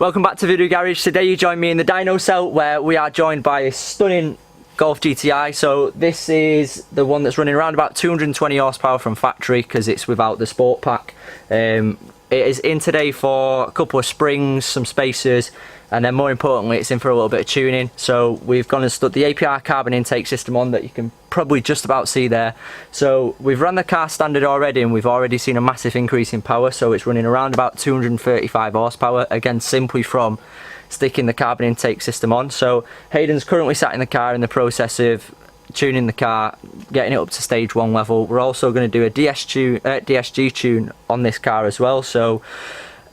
Welcome back to VUDU Garage. Today you join me in the dyno cell where we are joined by a stunning Golf GTI. So this is the one that's running around about 220 horsepower from factory because it's without the sport pack. It is in today for a couple of springs, some spacers, and then more importantly it's in for a little bit of tuning. So we've gone and stuck the APR Carbon intake system on that you can probably just about see there. So we've run the car standard already and we've already seen a massive increase in power. So it's running around about 235 horsepower, again simply from sticking the carbon intake system on. So Hayden's currently sat in the car in the process of tuning the car, getting it up to stage 1 level. We're also going to do a DSG tune on this car as well. So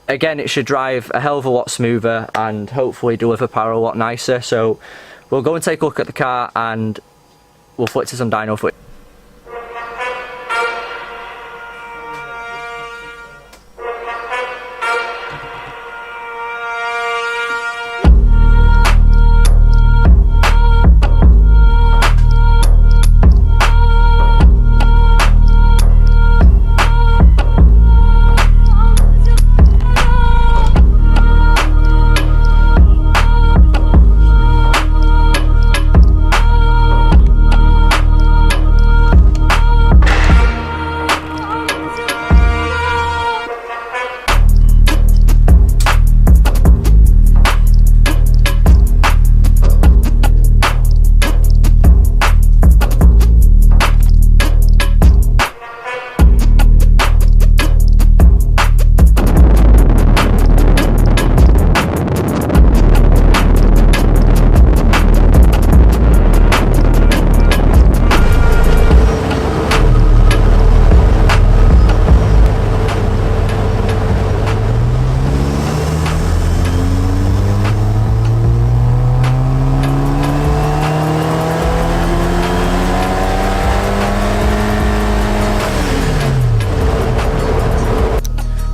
again, it should drive a hell of a lot smoother and hopefully deliver power a lot nicer. So we'll go and take a look at the car and we'll flick to some dyno footage.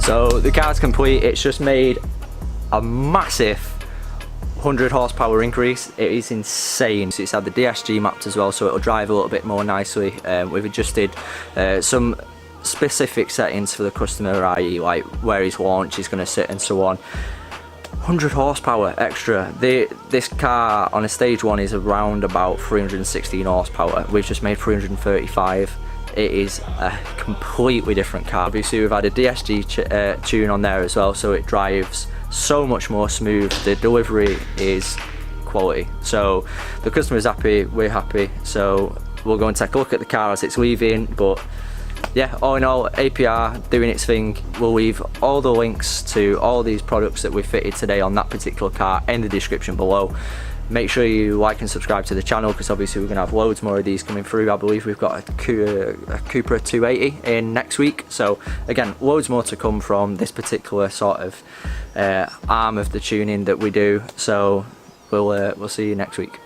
So the car's complete. It's just made a massive 100 horsepower increase. It is insane. So it's had the DSG mapped as well, so it'll drive a little bit more nicely. We've adjusted some specific settings for the customer, i.e. like where his launch is going to sit and so on. 100 horsepower extra. This car on a stage 1 is around about 316 horsepower. We've just made 335. It is a completely different car. Obviously we've had a DSG tune on there as well, so it drives so much more smooth. The delivery is quality. So the customer's happy, we're happy. So we'll go and take a look at the car as it's leaving. But yeah, all in all, APR doing its thing. We'll leave all the links to all these products that we fitted today on that particular car in the description below. Make sure you like and subscribe to the channel because obviously we're going to have loads more of these coming through. I believe we've got a Cupra 280 in next week. So again, loads more to come from this particular sort of arm of the tuning that we do. So we'll see you next week.